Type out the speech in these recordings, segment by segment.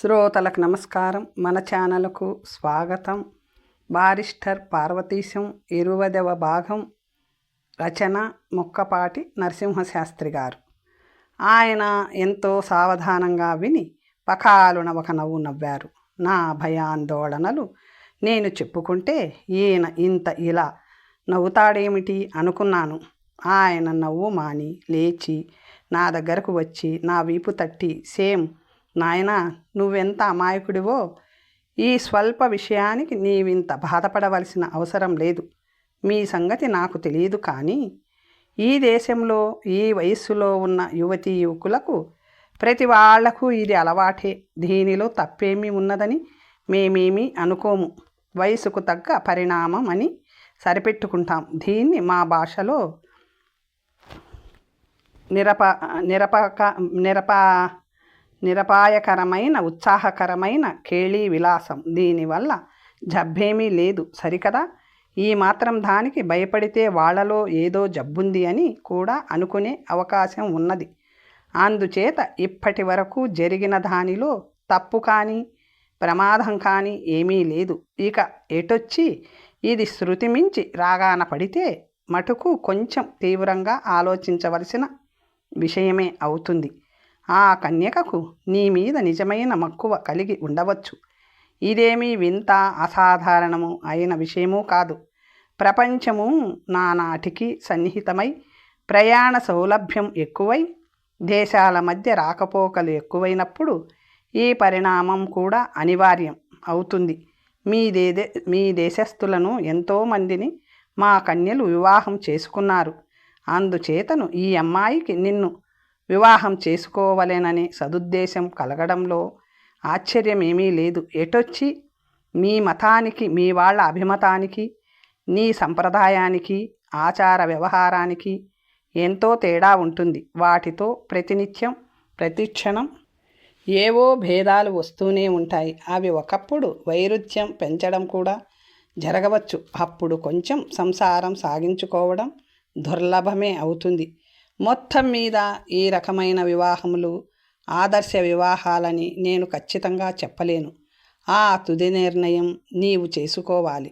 శ్రోతలకు నమస్కారం. మన ఛానల్కు స్వాగతం. బారిస్టర్ పార్వతీశం 20వ భాగం. రచన ముక్కపాటి నరసింహశాస్త్రి గారు. ఆయన ఎంతో సావధానంగా విని పకాలున ఒక నవ్వు నవ్వారు. నా భయాందోళనలు నేను చెప్పుకుంటే ఈయన ఇలా నవ్వుతాడేమిటి అనుకున్నాను. ఆయన నవ్వు మాని లేచి నా దగ్గరకు వచ్చి నా వీపు తట్టి, సేమ్ నాయనా, నువ్వెంత అమాయకుడివో, ఈ స్వల్ప విషయానికి నీవింత బాధపడవలసిన అవసరం లేదు. మీ సంగతి నాకు తెలియదు, కానీ ఈ దేశంలో ఈ వయస్సులో ఉన్న యువతీ యువకులకు ప్రతి వాళ్లకు ఇది అలవాటే. దీనిలో తప్పేమీ ఉన్నదని మేమేమీ అనుకోము. వయసుకు తగ్గ పరిణామం అని సరిపెట్టుకుంటాం. దీన్ని మా భాషలో నిరపాయకరమైన ఉత్సాహకరమైన కేళీ విలాసం. దీనివల్ల జబ్బేమీ లేదు సరికదా. ఈ మాత్రం దానికి భయపడితే వాళ్లలో ఏదో జబ్బుంది అని కూడా అనుకునే అవకాశం ఉన్నది. అందుచేత ఇప్పటి వరకు జరిగిన దానిలో తప్పు కానీ ప్రమాదం కానీ ఏమీ లేదు. ఇక ఎటొచ్చి ఇది శృతి మించి రాగాన పడితే మటుకు కొంచెం తీవ్రంగా ఆలోచించవలసిన విషయమే అవుతుంది. ఆ కన్యకకు నీ మీద నిజమైన మక్కువ కలిగి ఉండవచ్చు. ఇదేమీ వింత అసాధారణము అయిన విషయమూ కాదు. ప్రపంచము నానాటికి సన్నిహితమై, ప్రయాణ సౌలభ్యం ఎక్కువై, దేశాల మధ్య రాకపోకలు ఎక్కువైనప్పుడు ఈ పరిణామం కూడా అనివార్యం అవుతుంది. మీ దేశస్థులను ఎంతోమందిని మా కన్యలు వివాహం చేసుకున్నారు. అందుచేతను ఈ అమ్మాయికి నిన్ను వివాహం చేసుకోవలెననే సదుద్దేశం కలగడంలో ఆశ్చర్యమేమీ లేదు. ఎటొచ్చి మీ మతానికి, మీ వాళ్ళ అభిమతానికి, నీ సంప్రదాయానికి, ఆచార వ్యవహారానికి ఎంతో తేడా ఉంటుంది. వాటితో ప్రతినిత్యం ప్రతిక్షణం ఏవో భేదాలు వస్తూనే ఉంటాయి. అవి ఒకప్పుడు వైరుధ్యం పెంచడం కూడా జరగవచ్చు. అప్పుడు కొంచెం సంసారం సాగించుకోవడం దుర్లభమే అవుతుంది. మొత్తం మీద ఈ రకమైన వివాహములు ఆదర్శ వివాహాలని నేను ఖచ్చితంగా చెప్పలేను. ఆ తుది నిర్ణయం నీవు చేసుకోవాలి.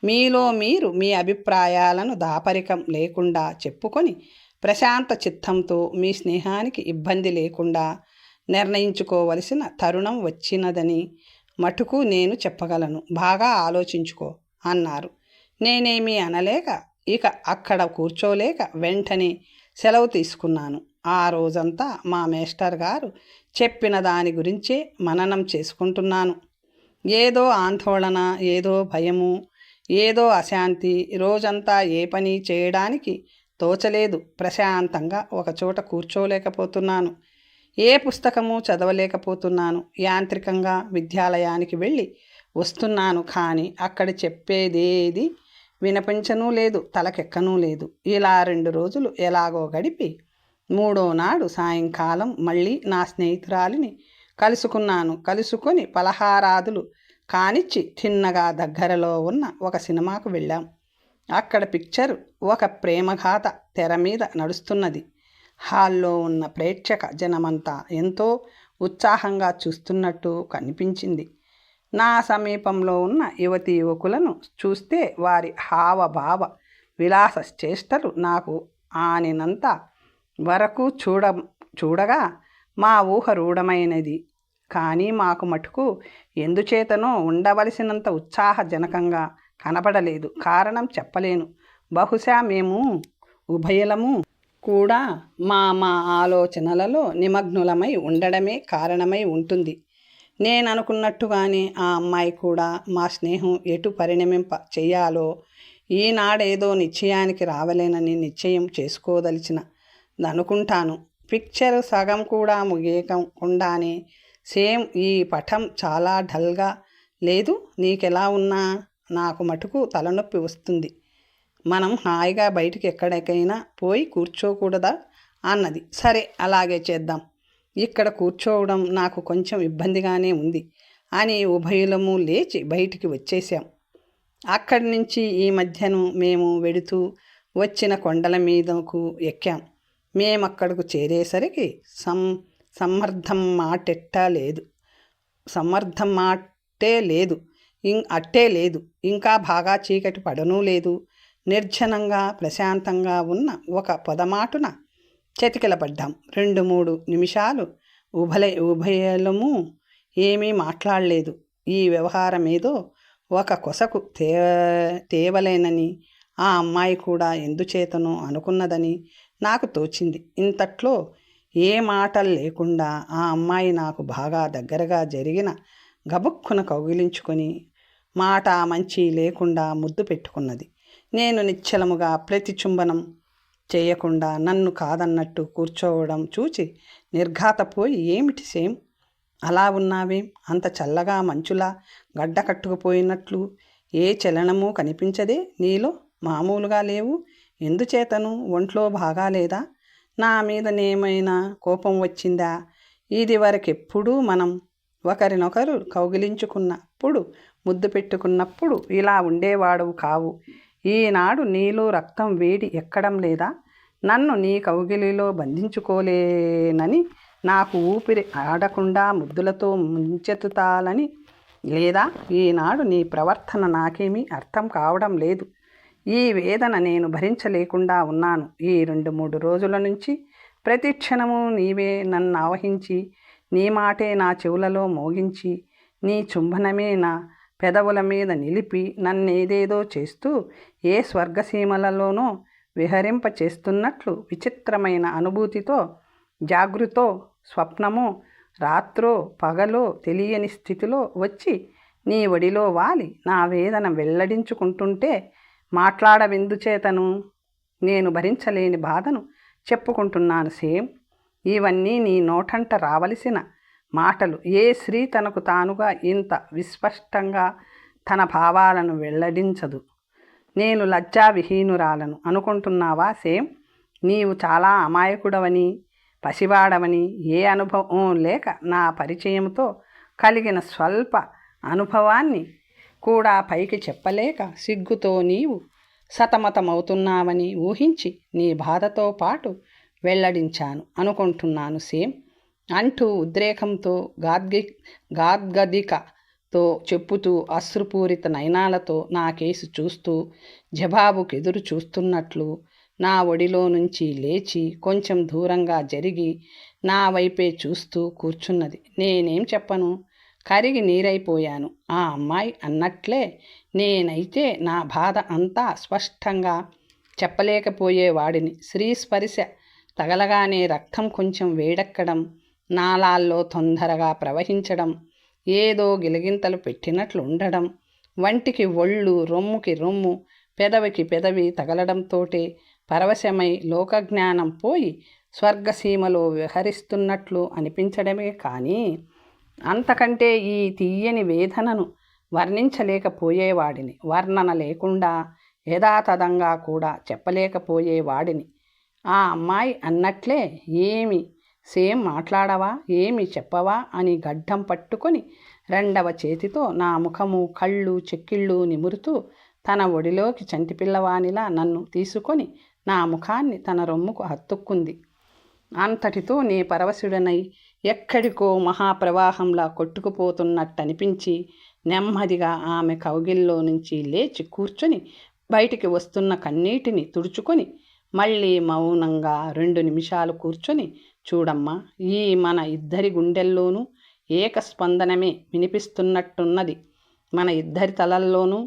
మీలో మీరు మీ అభిప్రాయాలను దాపరికం లేకుండా చెప్పుకొని ప్రశాంత చిత్తంతో మీ స్నేహానికి ఇబ్బంది లేకుండా నిర్ణయించుకోవలసిన తరుణం వచ్చినదని మటుకు నేను చెప్పగలను. బాగా ఆలోచించుకో అన్నారు. నేనేమీ అనలేక, ఇక అక్కడ కూర్చోలేక వెంటనే సెలవు తీసుకున్నాను. ఆ రోజంతా మా మేస్టర్ గారు చెప్పిన దాని గురించే మననం చేసుకుంటున్నాను. ఏదో ఆందోళన, ఏదో భయము, ఏదో అశాంతి. రోజంతా ఏ పని చేయడానికి తోచలేదు. ప్రశాంతంగా ఒకచోట కూర్చోలేకపోతున్నాను. ఏ పుస్తకము చదవలేకపోతున్నాను. యాంత్రికంగా విద్యాలయానికి వెళ్ళి వస్తున్నాను, కానీ అక్కడ చెప్పేదేది వినిపించనూ లేదు, తలకెక్కనూ లేదు. ఇలా 2 రోజులు ఎలాగో గడిపి 3వ నాడు సాయంకాలం మళ్ళీ నా స్నేహితురాలిని కలుసుకొని పలహారాదులు కానిచ్చి తిన్నగా దగ్గరలో ఉన్న ఒక సినిమాకు వెళ్ళాం. అక్కడ పిక్చరు ఒక ప్రేమగాథ తెర మీద నడుస్తున్నది. హాల్లో ఉన్న ప్రేక్షక జనమంతా ఎంతో ఉత్సాహంగా చూస్తున్నట్టు కనిపించింది. నా సమీపంలో ఉన్న యువతీ యువకులను చూస్తే వారి హావభావ విలాస చేష్టలు నాకు ఆనినంత వరకు చూడగా మా ఊహ రూఢమైనది. కానీ మాకు మటుకు ఎందుచేతనో ఉండవలసినంత ఉత్సాహజనకంగా కనపడలేదు. కారణం చెప్పలేను. బహుశా మేము ఉభయలము కూడా మా ఆలోచనలలో నిమగ్నులమై ఉండడమే కారణమై ఉంటుంది. నేననుకున్నట్టుగానే ఆ అమ్మాయి కూడా మా స్నేహం ఎటు పరిణమింప చెయ్యాలో ఈనాడేదో నిశ్చయానికి రావలేనని నిశ్చయం చేసుకోదలిచినదనుకుంటాను. పిక్చర్ సగం కూడా ముగియకుండానే సేమ్ ఈ పటం చాలా డల్గా లేదు, నీకెలా ఉన్నా నాకు మటుకు తలనొప్పి వస్తుంది. మనం హాయిగా బయటికి ఎక్కడికైనా పోయి కూర్చోకూడదా అన్నది. సరే, అలాగే చేద్దాం. ఇక్కడ కూర్చోవడం నాకు కొంచెం ఇబ్బందిగానే ఉంది అని ఉభయులము లేచి బయటికి వచ్చేసాం. అక్కడి నుంచి ఈ మధ్యను మేము వెడుతూ వచ్చిన కొండల మీదకు ఎక్కాం. మేమక్కడకు చేరేసరికి సమ్మర్ధం మాటెట్టా లేదు. సమర్థం అట్టే లేదు. ఇంకా బాగా చీకటి పడనూ లేదు. నిర్జనంగా ప్రశాంతంగా ఉన్న ఒక పొదమాటున చతికిలపడ్డాం. 2-3 నిమిషాలు ఉభయలము ఏమీ మాట్లాడలేదు. ఈ వ్యవహారమేదో ఒక కొసకు తేవలేనని, ఆ అమ్మాయి కూడా ఎందుచేతనో అనుకున్నదని నాకు తోచింది. ఇంతట్లో ఏ మాటలు లేకుండా ఆ అమ్మాయి నాకు బాగా దగ్గరగా జరిగిన గబుక్కున కౌగిలించుకొని మాట మంచి లేకుండా ముద్దు పెట్టుకున్నది. నేను నిశ్చలముగా ప్రతిచుంబనం చేయకుండా నన్ను కాదన్నట్టు కూర్చోవడం చూచి నిర్ఘాతపోయి, ఏమిటి సేమ్ అలా ఉన్నావేం? అంత చల్లగా మంచులా గడ్డ కట్టుకుపోయినట్లు ఏ చలనమూ కనిపించదే నీలో? మామూలుగా లేవు. ఎందుచేతను? ఒంట్లో బాగాలేదా? నా మీదనేమైనా కోపం వచ్చిందా? ఇది వరకెప్పుడూ మనం ఒకరినొకరు కౌగిలించుకున్నప్పుడు, ముద్దు పెట్టుకున్నప్పుడు ఇలా ఉండేవాడవు కావు. ఈనాడు నీలో రక్తం వేడి ఎక్కడం లేదా? నన్ను నీ కౌగిలిలో బంధించుకోలేనని, నాకు ఊపిరి ఆడకుండా ముద్దులతో ముంచెత్తుతాలని లేదా? ఈనాడు నీ ప్రవర్తన నాకేమీ అర్థం కావడం లేదు. ఈ వేదన నేను భరించలేకుండా ఉన్నాను. ఈ 2-3 రోజుల నుంచి ప్రతి క్షణము నీవే నన్ను ఆవహించి, నీ మాటే నా చెవులలో మోగించి, నీ చుంబనమే నా పెదవుల మీద నిలిపి, నన్నేదేదో చేస్తూ ఏ స్వర్గసీమలలోనో విహరింప చేస్తున్నట్లు విచిత్రమైన అనుభూతితో, జాగృతో స్వప్నమో రాత్రో పగలో తెలియని స్థితిలో వచ్చి నీ ఒడిలో వాలి నా వేదన వెల్లడించుకుంటుంటే మాట్లాడవెందుచేతను? నేను భరించలేని బాధను చెప్పుకుంటున్నాను సేమ్. ఇవన్నీ నీ నోటంట రావలసిన మాటలు. ఏ స్త్రీ తనకు తానుగా ఇంత విస్పష్టంగా తన భావాలను వెల్లడించదు. నేను లజ్జావిహీనురాలను అనుకుంటున్నావా సేమ్? నీవు చాలా అమాయకుడవని, పసివాడవని, ఏ అనుభవం లేక నా పరిచయంతో కలిగిన స్వల్ప అనుభవాన్ని కూడా పైకి చెప్పలేక సిగ్గుతో నీవు సతమతమవుతున్నావని ఊహించి నీ బాధతో పాటు వెల్లడించాను అనుకుంటున్నాను సేమ్ అంటూ ఉద్రేకంతో గాద్గదికతో చెప్పుతూ అశ్రుపూరిత నయనాలతో నా కేసు చూస్తూ జవాబుకెదురు చూస్తున్నట్లు నా ఒడిలో నుంచి లేచి కొంచెం దూరంగా జరిగి నా వైపే చూస్తూ కూర్చున్నది. నేనేం చెప్పను, కరిగి నీరైపోయాను. ఆ అమ్మాయి అన్నట్లే నేనైతే నా బాధ అంతా స్పష్టంగా చెప్పలేకపోయేవాడిని. స్త్రీస్పర్శ తగలగానే రక్తం కొంచెం వేడెక్కడం, నాళాల్లో తొందరగా ప్రవహించడం, ఏదో గిలిగింతలు పెట్టినట్లు ఉండడం, వంటికి ఒళ్ళు, రొమ్ముకి రొమ్ము, పెదవికి పెదవి తగలడంతోటే పరవశమై లోకజ్ఞానం పోయి స్వర్గసీమలో విహరిస్తున్నట్లు అనిపించడమే కానీ అంతకంటే ఈ తీయని వేదనను వర్ణించలేకపోయేవాడిని. వర్ణన లేకుండా యథాతథంగా కూడా చెప్పలేకపోయేవాడిని. ఆ అమ్మాయి అన్నట్లే ఏమి సేమ్ మాట్లాడవా, ఏమి చెప్పవా అని గడ్డం పట్టుకొని 2వ చేతితో నా ముఖము, కళ్ళు, చెక్కిళ్ళు నిమురుతూ తన ఒడిలోకి చంటిపిల్లవానిలా నన్ను తీసుకొని నా ముఖాన్ని తన రొమ్ముకు హత్తుక్కుంది. అంతటితో నీ పరవశుడనై ఎక్కడికో మహాప్రవాహంలా కొట్టుకుపోతున్నట్టనిపించి నెమ్మదిగా ఆమె కౌగిల్లో నుంచి లేచి కూర్చొని బయటికి వస్తున్న కన్నీటిని తుడుచుకొని మళ్ళీ మౌనంగా 2 నిమిషాలు కూర్చొని, చూడమ్మా, ఈ మన ఇద్దరి గుండెల్లోనూ ఏకస్పందనమే వినిపిస్తున్నట్టున్నది. మన ఇద్దరి తలల్లోనూ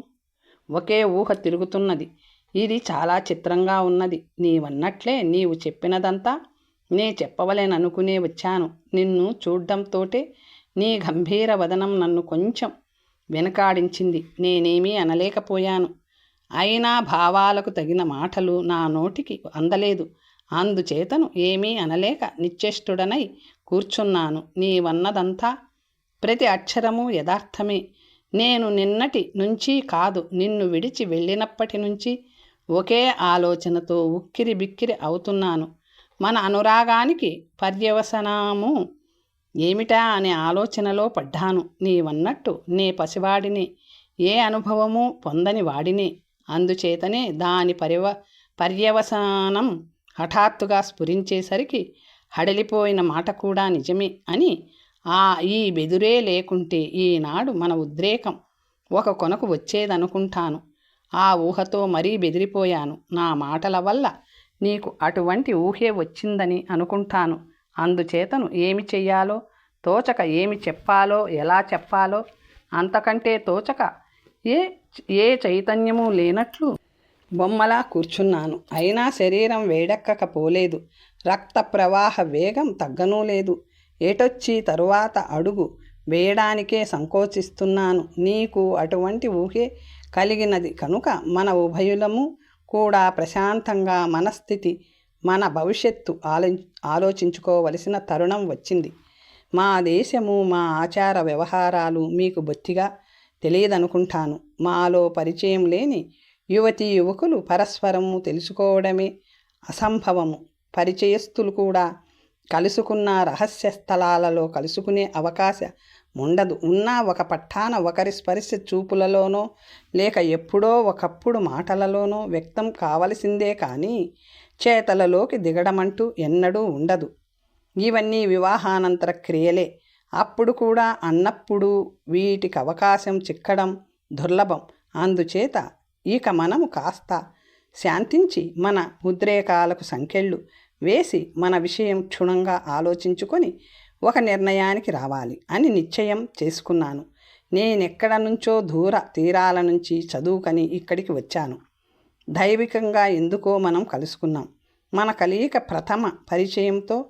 ఒకే ఊహ తిరుగుతున్నది. ఇది చాలా చిత్రంగా ఉన్నది. నీవన్నట్లే నీవు చెప్పినదంతా నే చెప్పవలేననుకునే వచ్చాను. నిన్ను చూడ్డంతోటే నీ గంభీర వదనం నన్ను కొంచెం వెనకాడించింది. నేనేమీ అనలేకపోయాను. అయినా భావాలకు తగిన మాటలు నా నోటికి అందలేదు. అందుచేతను ఏమీ అనలేక నిశ్చేష్టుడనై కూర్చున్నాను. నీవన్నదంతా ప్రతి అక్షరము యథార్థమే. నేను నిన్నటి నుంచి కాదు, నిన్ను విడిచి వెళ్ళినప్పటి నుంచి ఒకే ఆలోచనతో ఉక్కిరి బిక్కిరి అవుతున్నాను. మన అనురాగానికి పర్యవసనము ఏమిటా అనే ఆలోచనలో పడ్డాను. నీవన్నట్టు నే పసివాడిని, ఏ అనుభవము పొందని వాడినే. అందుచేతనే దాని పర్యవసానం హఠాత్తుగా స్ఫురించేసరికి హడలిపోయిన మాట కూడా నిజమే అని ఈ బెదురే లేకుంటే ఈనాడు మన ఉద్రేకం ఒక కొనకు వచ్చేదనుకుంటాను. ఆ ఊహతో మరీ బెదిరిపోయాను. నా మాటల వల్ల నీకు అటువంటి ఊహే వచ్చిందని అనుకుంటాను. అందుచేతను ఏమి చెయ్యాలో తోచక, ఏమి చెప్పాలో ఎలా చెప్పాలో అంతకంటే తోచక, ఏ చైతన్యము లేనట్లు బొమ్మలా కూర్చున్నాను. అయినా శరీరం వేడెక్కకపోలేదు. రక్త ప్రవాహ వేగం తగ్గనూ లేదు. ఎటొచ్చి తరువాత అడుగు వేయడానికే సంకోచిస్తున్నాను. నీకు అటువంటి ఊహే కలిగినది కనుక మన ఉభయులము కూడా ప్రశాంతంగా మనస్థితి, మన భవిష్యత్తు ఆలోచించుకోవలసిన తరుణం వచ్చింది. మా దేశము, మా ఆచార వ్యవహారాలు మీకు బొత్తిగా తెలియదనుకుంటాను. మాలో పరిచయం లేని యువతీ యువకులు పరస్పరము తెలుసుకోవడమే అసంభవము. పరిచయస్తులు కూడా కలుసుకున్న రహస్య స్థలాలలో కలుసుకునే అవకాశం ఉండదు. ఉన్నా ఒక పట్టాన ఒకరి స్పర్శ చూపులలోనో లేక ఎప్పుడో ఒకప్పుడు మాటలలోనో వ్యక్తం కావలసిందే కానీ చేతలలోకి దిగడమంటూ ఎన్నడూ ఉండదు. ఇవన్నీ వివాహానంతర క్రియలే. అప్పుడు కూడా అన్నప్పుడు వీటికి అవకాశం చిక్కడం దుర్లభం. అందుచేత ఇక మనము కాస్త శాంతించి మన ఉద్రేకాలకు సంకెళ్ళు వేసి మన విషయం క్షుణ్ణంగా ఆలోచించుకొని ఒక నిర్ణయానికి రావాలి అని నిశ్చయం చేసుకున్నాను. నేనెక్కడ నుంచో దూర తీరాల నుంచి చదువుకొని ఇక్కడికి వచ్చాను. దైవికంగా ఎందుకో మనం కలుసుకున్నాం. మన కలయిక ప్రథమ పరిచయంతో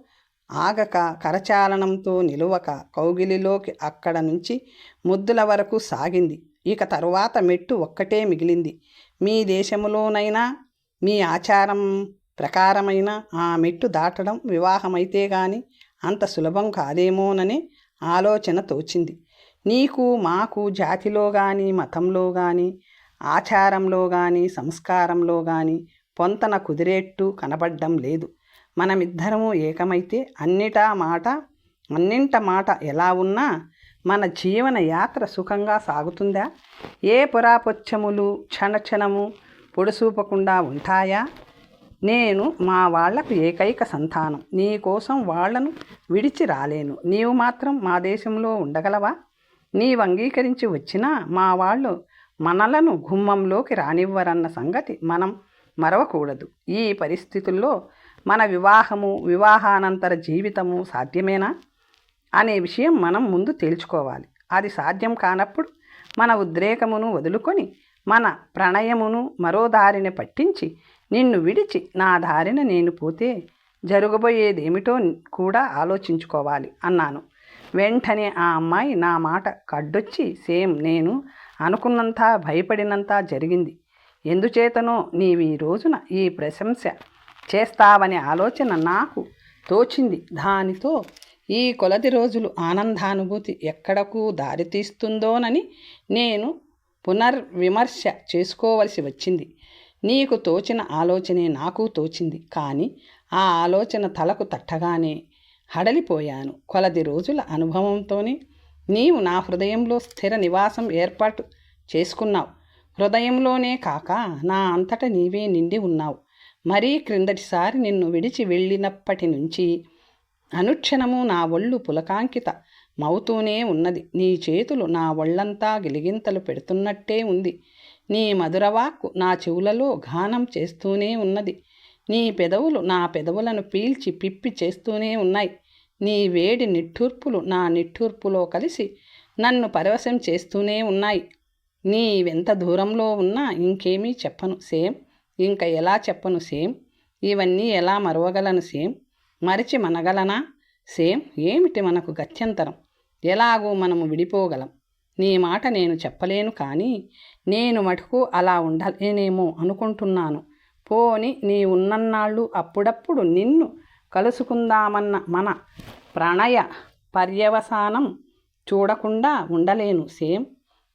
ఆగక, కరచాలనంతో నిలువక, కౌగిలిలోకి అక్కడ నుంచి ముద్దుల వరకు సాగింది. ఇక తరువాత మెట్టు ఒక్కటే మిగిలింది. మీ దేశంలోనైనా మీ ఆచారం ప్రకారమైన ఆ మెట్టు దాటడం వివాహమైతే గాని అంత సులభం కాదేమోననే ఆలోచన తోచింది. నీకు మాకు జాతిలో కానీ, మతంలో కానీ, ఆచారంలో కానీ, సంస్కారంలో కానీ పొంతన కుదిరేట్టు కనబడ్డం లేదు. మనమిద్దరము ఏకమైతే అన్నింట మాట ఎలా ఉన్నా మన జీవన యాత్ర సుఖంగా సాగుతుందా? ఏ పురాపొచ్చములు క్షణక్షణము పొడుసూపకుండా ఉంటాయా? నేను మా వాళ్లకు ఏకైక సంతానం. నీ కోసం వాళ్లను విడిచి రాలేను. నీవు మాత్రం మా దేశంలో ఉండగలవా? నీవు అంగీకరించి వచ్చినా మా వాళ్ళు మనలను గుమ్మంలోకి రానివ్వరన్న సంగతి మనం మరవకూడదు. ఈ పరిస్థితుల్లో మన వివాహానంతర జీవితము సాధ్యమేనా అనే విషయం మనం ముందు తేల్చుకోవాలి. అది సాధ్యం కానప్పుడు మన ఉద్రేకమును వదులుకొని మన ప్రణయమును మరో దారిని పట్టించి నిన్ను విడిచి నా దారిన నేను పోతే జరగబోయేదేమిటో కూడా ఆలోచించుకోవాలి అన్నాను. వెంటనే ఆ అమ్మాయి నా మాట కడ్డొచ్చి సేమ్ నేను అనుకున్నంత భయపడినంత జరిగింది. ఎందుచేతనో నీవు ఈ రోజున ఈ ప్రశంస చేస్తావనే ఆలోచన నాకు తోచింది. దానితో ఈ కొలది రోజులు ఆనందానుభూతి ఎక్కడకు దారితీస్తుందోనని నేను పునర్విమర్శ చేసుకోవలసి వచ్చింది. నీకు తోచిన ఆలోచనే నాకు తోచింది. కానీ ఆ ఆలోచన తలకు తట్టగానే హడలిపోయాను. కొలది రోజుల అనుభవంతోనే నీవు నా హృదయంలో స్థిర నివాసం ఏర్పాటు చేసుకున్నావు. హృదయంలోనే కాక నా అంతట నీవే నిండి ఉన్నావు. మరీ క్రిందటిసారి నిన్ను విడిచి వెళ్ళినప్పటి నుంచి అనుక్షణము నా ఒళ్ళు పులకాంకిత మవుతూనే ఉన్నది. నీ చేతులు నా ఒళ్ళంతా గిలిగింతలు పెడుతున్నట్టే ఉంది. నీ మధురవాక్కు నా చెవులలో గానం చేస్తూనే ఉన్నది. నీ పెదవులు నా పెదవులను పీల్చి పిప్పి చేస్తూనే ఉన్నాయి. నీ వేడి నిట్టూర్పులు నా నిట్టూర్పులో కలిసి నన్ను పరవశం చేస్తూనే ఉన్నాయి. నీవెంత దూరంలో ఉన్నా ఇంకేమీ చెప్పను సేమ్. ఇంక ఎలా చెప్పను సేమ్. ఇవన్నీ ఎలా మరవగలను సేమ్. మరిచి మనగలనా సేమ్. ఏమిటి మనకు గత్యంతరం? ఎలాగూ మనము విడిపోగలం. నీ మాట నేను చెప్పలేను, కానీ నేను మటుకు అలా ఉండలేనేమో అనుకుంటున్నాను. పోని నీ ఉన్నన్నాళ్ళు అప్పుడప్పుడు నిన్ను కలుసుకుందామన్న మన ప్రణయ పర్యవసానం చూడకుండా ఉండలేను సేమ్.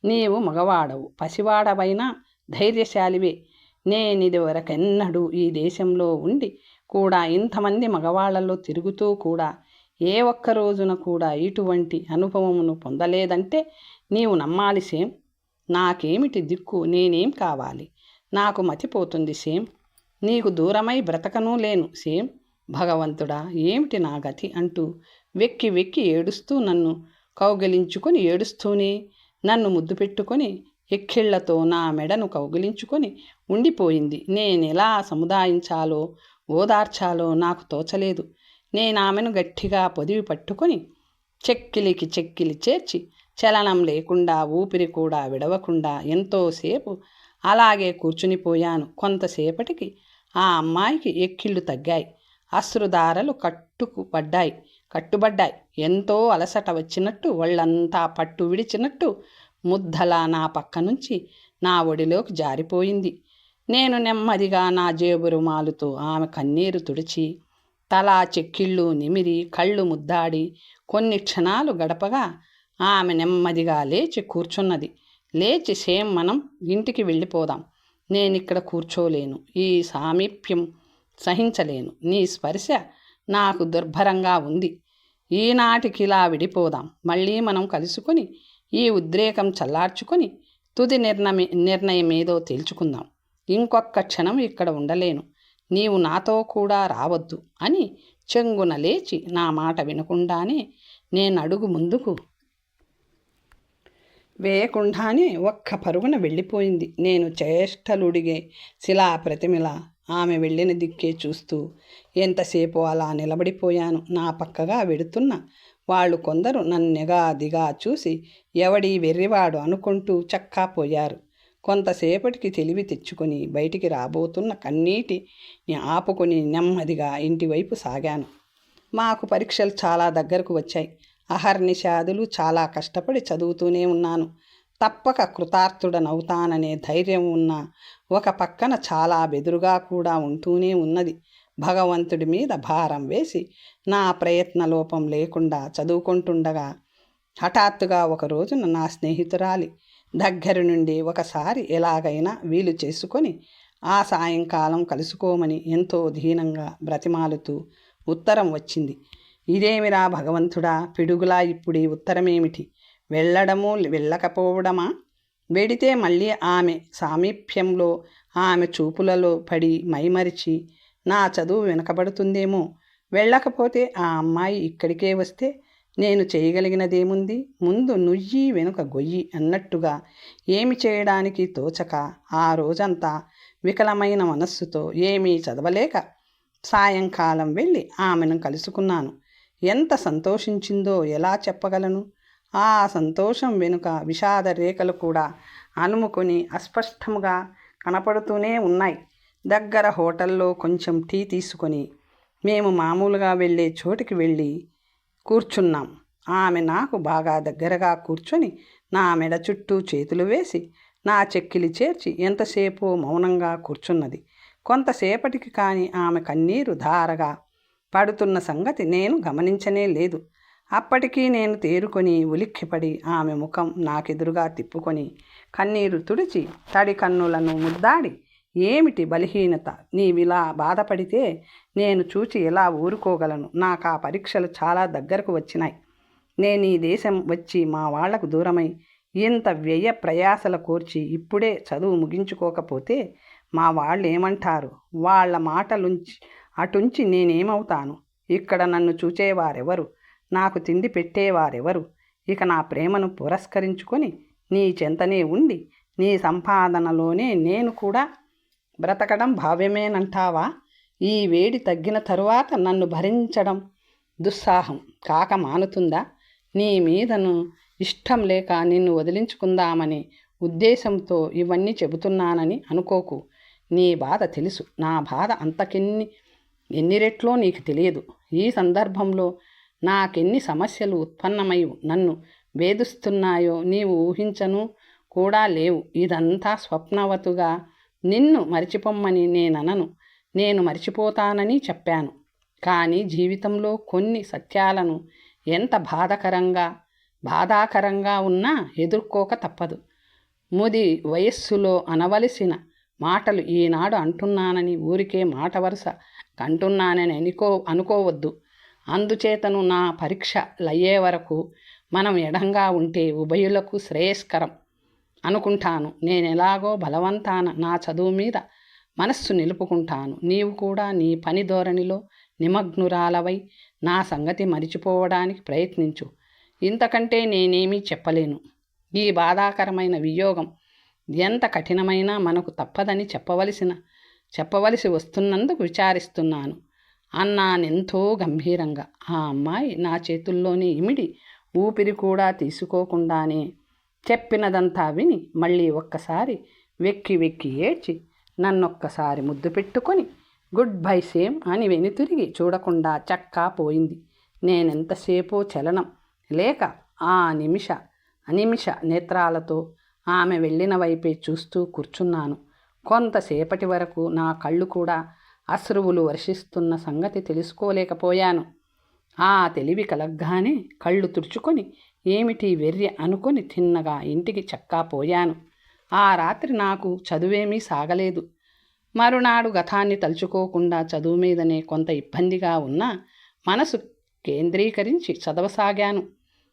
నీవు మగవాడవు, పసివాడవైనా ధైర్యశాలివే. నేనిదివరకెన్నడూ ఈ దేశంలో ఉండి కూడా ఇంతమంది మగవాళ్లలో తిరుగుతూ కూడా ఏ ఒక్క రోజున కూడా ఇటువంటి అనుభవమును పొందలేదంటే నీవు నమ్మాలి సేమ్. నాకేమిటి దిక్కు? నేనేం కావాలి? నాకు మతిపోతుంది సేమ్. నీకు దూరమై బ్రతకనూ లేను సేమ్. భగవంతుడా, ఏమిటి నా గతి అంటూ వెక్కి వెక్కి ఏడుస్తూ నన్ను కౌగిలించుకొని ఏడుస్తూనే నన్ను ముద్దు పెట్టుకొని ఎక్కిళ్లతో నా మెడను కౌగిలించుకొని ఉండిపోయింది. నేనెలా సముదాయించాలో ఓదార్చాలో నాకు తోచలేదు. నేనామెను గట్టిగా పొదివి పట్టుకొని చెక్కిలికి చెక్కిలి చేర్చి చలనం లేకుండా ఊపిరి కూడా విడవకుండా ఎంతోసేపు అలాగే కూర్చునిపోయాను. కొంతసేపటికి ఆ అమ్మాయికి ఎక్కిళ్ళు తగ్గాయి. అశ్రుధారలు కట్టుబడ్డాయి. ఎంతో అలసట వచ్చినట్టు ఒళ్ళంతా పట్టు విడిచినట్టు ముద్దలా నా పక్క నుంచి నా ఒడిలోకి జారిపోయింది. నేను నెమ్మదిగా నా జేబు రుమాలుతో ఆమె కన్నీరు తుడిచి తలా చెక్కిళ్ళు నిమిరి కళ్ళు ముద్దాడి కొన్ని క్షణాలు గడపగా ఆమె నెమ్మదిగా లేచి కూర్చున్నది. లేచి సేమ్ మనం ఇంటికి వెళ్ళిపోదాం. నేనిక్కడ కూర్చోలేను. ఈ సామీప్యం సహించలేను. నీ స్పర్శ నాకు దుర్భరంగా ఉంది. ఈనాటికిలా విడిపోదాం. మళ్ళీ మనం కలుసుకొని ఈ ఉద్రేకం చల్లార్చుకొని తుది నిర్ణయమేదో తేల్చుకుందాం. ఇంకొక్క క్షణం ఇక్కడ ఉండలేను. నీవు నాతో కూడా రావద్దు అని చెంగున లేచి నా మాట వినకుండానే నేను అడుగు ముందుకు వేయకుండానే ఒక్క పరుగున వెళ్ళిపోయింది. నేను చేష్టలుడిగే శిలా ప్రతిమలా ఆమె వెళ్ళిన దిక్కే చూస్తూ ఎంతసేపు అలా నిలబడిపోయాను. నా పక్కగా వెడుతున్న వాళ్ళు కొందరు నన్నెగా దిగా చూసి ఎవడీ వెర్రివాడు అనుకుంటూ చక్కా పోయారు. కొంతసేపటికి తెలివి తెచ్చుకొని బయటికి రాబోతున్న కన్నీటిని ఆపుకొని నెమ్మదిగా ఇంటివైపు సాగాను. మాకు పరీక్షలు చాలా దగ్గరకు వచ్చాయి. అహర్నిషాదులు చాలా కష్టపడి చదువుతూనే ఉన్నాను. తప్పక కృతార్థుడనవుతాననే ధైర్యం ఉన్న ఒక పక్కన చాలా బెదురుగా కూడా ఉంటూనే ఉన్నది. భగవంతుడి మీద భారం వేసి నా ప్రయత్న లోపం లేకుండా చదువుకుంటుండగా హఠాత్తుగా ఒక రోజున నా స్నేహితురాలి దగ్గర నుండి ఒకసారి ఎలాగైనా వీలు చేసుకొని ఆ సాయంకాలం కలుసుకోమని ఎంతో దీనంగా బ్రతిమాలుతూ ఉత్తరం వచ్చింది. ఇదేమిరా భగవంతుడా, పిడుగులా ఇప్పుడు ఈ ఉత్తరమేమిటి? వెళ్ళడము వెళ్ళకపోవడమా? వెడితే మళ్ళీ ఆమె సామీప్యంలో ఆమె చూపులలో పడి మైమరిచి నా చదువు వెనకబడుతుందేమో. వెళ్ళకపోతే ఆ అమ్మాయి ఇక్కడికే వస్తే నేను చేయగలిగినదేముంది? ముందు నుయ్యి వెనుక గొయ్యి అన్నట్టుగా ఏమి చేయడానికి తోచక ఆ రోజంతా వికలమైన మనస్సుతో ఏమీ చదవలేక సాయంకాలం వెళ్ళి ఆమెను కలుసుకున్నాను. ఎంత సంతోషించిందో ఎలా చెప్పగలను? ఆ సంతోషం వెనుక విషాద రేఖలు కూడా అలుముకొని అస్పష్టంగా కనపడుతూనే ఉన్నాయి. దగ్గర హోటల్లో కొంచెం టీ తీసుకొని మేము మామూలుగా వెళ్ళే చోటికి వెళ్ళి కూర్చున్నాం. ఆమె నాకు బాగా దగ్గరగా కూర్చొని నా మెడ చుట్టూ చేతులు వేసి నా చెక్కిలి చేర్చి ఎంతసేపు మౌనంగా కూర్చున్నది. కొంతసేపటికి కానీ ఆమె కన్నీరు ధారగా పడుతున్న సంగతి నేను గమనించనే లేదు. అప్పటికీ నేను తేరుకొని ఉలిక్కిపడి ఆమె ముఖం నాకెదురుగా తిప్పుకొని కన్నీరు తుడిచి తడి కన్నులను ముద్దాడి, ఏమిటి బలహీనత? నీవిలా బాధపడితే నేను చూచి ఎలా ఊరుకోగలను? నాకు ఆ పరీక్షలు చాలా దగ్గరకు వచ్చినాయి. నేను ఈ దేశం వచ్చి మా వాళ్లకు దూరమై ఇంత వ్యయ ప్రయాసల కోర్చి ఇప్పుడే చదువు ముగించుకోకపోతే మా వాళ్ళు ఏమంటారు? వాళ్ళ మాటలుంచి అటుంచి నేనేమవుతాను? ఇక్కడ నన్ను చూచేవారెవరు? నాకు తిండి పెట్టేవారెవరు? ఇక నా ప్రేమను పురస్కరించుకొని నీ చెంతనే ఉండి నీ సంపాదనలోనే నేను కూడా బ్రతకడం భావ్యమేనంటావా? ఈ వేడి తగ్గిన తరువాత నన్ను భరించడం దుస్సాహం కాక మానుతుందా? నీ మీదను ఇష్టం లేక నిన్ను వదిలించుకుందామని ఉద్దేశంతో ఇవన్నీ చెబుతున్నానని అనుకోకు. నీ బాధ తెలుసు. నా బాధ ఎన్ని రెట్లో నీకు తెలియదు. ఈ సందర్భంలో నాకెన్ని సమస్యలు ఉత్పన్నమై నన్ను వేధిస్తున్నాయో నీవు ఊహించను కూడా లేవు. ఇదంతా స్వప్నవతుగా నిన్ను మరిచిపోమ్మని నేననను. నేను మరిచిపోతానని చెప్పాను. కానీ జీవితంలో కొన్ని సత్యాలను ఎంత బాధాకరంగా ఉన్నా ఎదుర్కోక తప్పదు. ముది వయస్సులో అనవలసిన మాటలు ఈనాడు అంటున్నానని ఊరికే మాట వరుస కంటున్నానని అనుకోవద్దు. అందుచేతను నా పరీక్షలయ్యే వరకు మనం ఎడంగా ఉంటే ఉభయులకు శ్రేయస్కరం అనుకుంటాను. నేనెలాగో బలవంతాన నా చదువు మీద మనస్సు నిలుపుకుంటాను. నీవు కూడా నీ పని ధోరణిలో నిమగ్నురాలవై నా సంగతి మరిచిపోవడానికి ప్రయత్నించు. ఇంతకంటే నేనేమీ చెప్పలేను. ఈ బాధాకరమైన వియోగం ఎంత కఠినమైనా మనకు తప్పదని చెప్పవలసి వస్తున్నందుకు విచారిస్తున్నాను అన్నానెంతో గంభీరంగా. ఆ అమ్మాయి నా చేతుల్లోని ఇమిడి ఊపిరి కూడా తీసుకోకుండానే చెప్పినదంతా విని మళ్ళీ ఒక్కసారి వెక్కి వెక్కి ఏడ్చి నన్నొక్కసారి ముద్దు పెట్టుకొని గుడ్ బై సేమ్ అని వెనుతిరిగి చూడకుండా చక్కా పోయింది. నేనెంతసేపో చలనం లేక ఆ అనిమిష నేత్రాలతో ఆమె వెళ్ళిన వైపే చూస్తూ కూర్చున్నాను. కొంతసేపటి వరకు నా కళ్ళు కూడా అశ్రువులు వర్షిస్తున్న సంగతి తెలుసుకోలేకపోయాను. ఆ తెలివి కలగ్గానే కళ్ళు తుడుచుకొని ఏమిటి వెర్రి అనుకొని తిన్నగా ఇంటికి చక్కా పోయాను. ఆ రాత్రి నాకు చదువేమీ సాగలేదు. మరునాడు గతాన్ని తలుచుకోకుండా చదువు మీదనే కొంత ఇబ్బందిగా ఉన్నా మనసు కేంద్రీకరించి చదవసాగాను.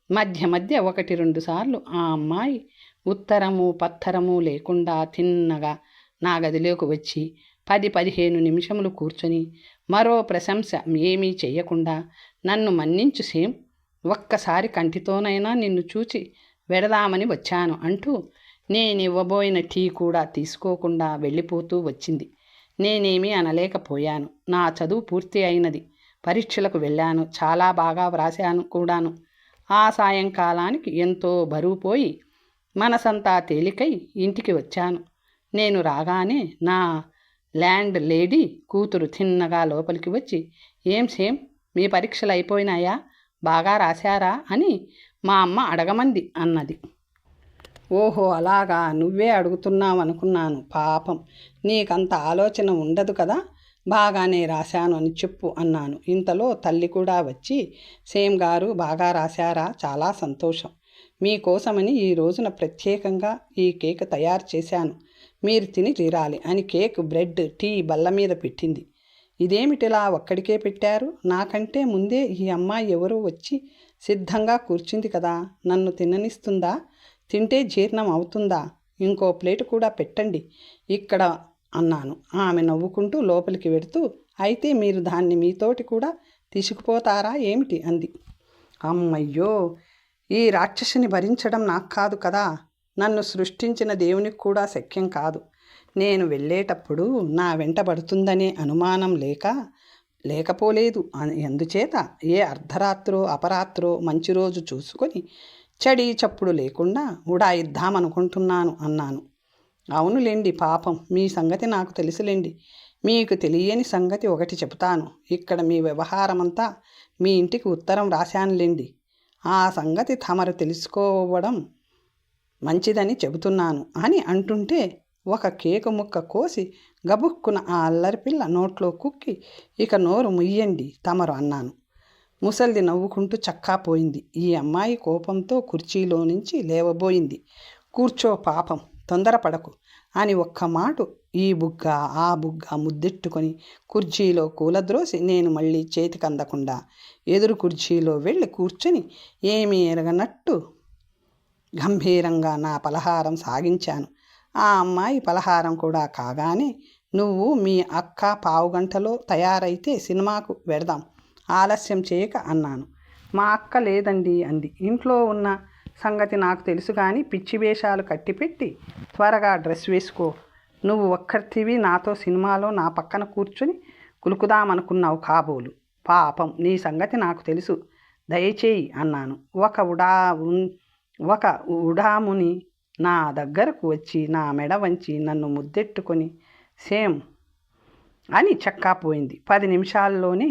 మధ్య మధ్య 1-2 సార్లు ఆ అమ్మాయి ఉత్తరము పత్తరము లేకుండా తిన్నగా నా గదిలోకి వచ్చి 10-15 నిమిషములు కూర్చొని మరో ప్రశంస ఏమీ చెయ్యకుండా నన్ను మన్నించు సేమ్, ఒక్కసారి కంటితోనైనా నిన్ను చూచి వెడదామని వచ్చాను అంటూ నేనివ్వబోయిన టీ కూడా తీసుకోకుండా వెళ్ళిపోతూ వచ్చింది. నేనేమీ అనలేకపోయాను. నా చదువు పూర్తి అయినది. పరీక్షలకు వెళ్ళాను. చాలా బాగా వ్రాశాను కూడాను. ఆ సాయంకాలానికి ఎంతో బరువు పోయి మనసంతా తేలికై ఇంటికి వచ్చాను. నేను రాగానే నా ల్యాండ్ లేడీ కూతురు తిన్నగా లోపలికి వచ్చి, ఏం సేమ్, మీ పరీక్షలు అయిపోయినాయా, బాగా రాశారా అని మా అమ్మ అడగమంది అన్నది. ఓహో, అలాగా, నువ్వే అడుగుతున్నావు అనుకున్నాను. పాపం, నీకంత ఆలోచన ఉండదు కదా, బాగానే రాశాను అని చెప్పు అన్నాను. ఇంతలో తల్లి కూడా వచ్చి, సేమ్ గారు బాగా రాశారా, చాలా సంతోషం. మీకోసమని ఈ రోజున ప్రత్యేకంగా ఈ కేక్ తయారు చేశాను, మీరు తిని తీరాలి అని కేక్, బ్రెడ్, టీ బల్ల మీద పెట్టింది. ఇదేమిటిలా ఒక్కడికే పెట్టారు? నాకంటే ముందే ఈ అమ్మాయి ఎవరో వచ్చి సిద్ధంగా కూర్చుంది కదా, నన్ను తిననిస్తుందా? తింటే జీర్ణం అవుతుందా? ఇంకో ప్లేటు కూడా పెట్టండి ఇక్కడ అన్నాను. ఆమె నవ్వుకుంటూ లోపలికి వెడుతూ, అయితే మీరు దాన్ని మీతోటి కూడా తీసుకుపోతారా ఏమిటి అంది. అమ్మయ్యో, ఈ రాక్షసిని భరించడం నాకు కాదు కదా, నన్ను సృష్టించిన దేవునికి కూడా శక్యం కాదు. నేను వెళ్ళేటప్పుడు నా వెంట పడుతుందనే అనుమానం లేకపోలేదు. అందుచేత ఏ అర్ధరాత్రో అపరాత్రో మంచి రోజు చూసుకొని చడి చప్పుడు లేకుండా ఉడాయిద్దామనుకుంటున్నాను అన్నాను. అవునులేండి, పాపం, మీ సంగతి నాకు తెలుసులేండి. మీకు తెలియని సంగతి ఒకటి చెబుతాను. ఇక్కడ మీ వ్యవహారమంతా మీ ఇంటికి ఉత్తరం రాశానులేండి. ఆ సంగతి తమరు తెలుసుకోవడం మంచిదని చెబుతున్నాను అని అంటుంటే ఒక కేకు ముక్క కోసి గబుక్కున ఆ అల్లరిపిల్ల నోట్లో కుక్కి, ఇక నోరు ముయ్యండి తమరు అన్నాను. ముసల్ది నవ్వుకుంటూ చక్కా పోయింది. ఈ అమ్మాయి కోపంతో కుర్చీలో నుంచి లేవబోయింది. కూర్చో పాపం, తొందరపడకు అని ఒక్క మాటు ఈ బుగ్గ ఆ బుగ్గ ముద్దెట్టుకొని కుర్చీలో కూలద్రోసి నేను మళ్ళీ చేతికందకుండా ఎదురు కుర్చీలో వెళ్ళి కూర్చొని ఏమీ ఎరగనట్టు గంభీరంగా నా పలహారం సాగించాను. ఆ అమ్మాయి పలహారం కూడా కాగానే, నువ్వు మీ అక్క పావుగంటలో తయారైతే సినిమాకు వెడదాం, ఆలస్యం చేయక అన్నాను. మా అక్క లేదండి అంది. ఇంట్లో ఉన్న సంగతి నాకు తెలుసు కానీ పిచ్చి వేషాలు కట్టిపెట్టి త్వరగా డ్రెస్ వేసుకో. నువ్వు ఒక్కరితివి నాతో సినిమాలో నా పక్కన కూర్చొని కులుకుదామనుకున్నావు కాబోలు. పాపం, నీ సంగతి నాకు తెలుసు, దయచేయి అన్నాను. ఒక ఉడాముని నా దగ్గరకు వచ్చి నా మెడ వంచి నన్ను ముద్దెట్టుకొని సేమ్ అని చక్కా పోయింది. 10 నిమిషాల్లోనే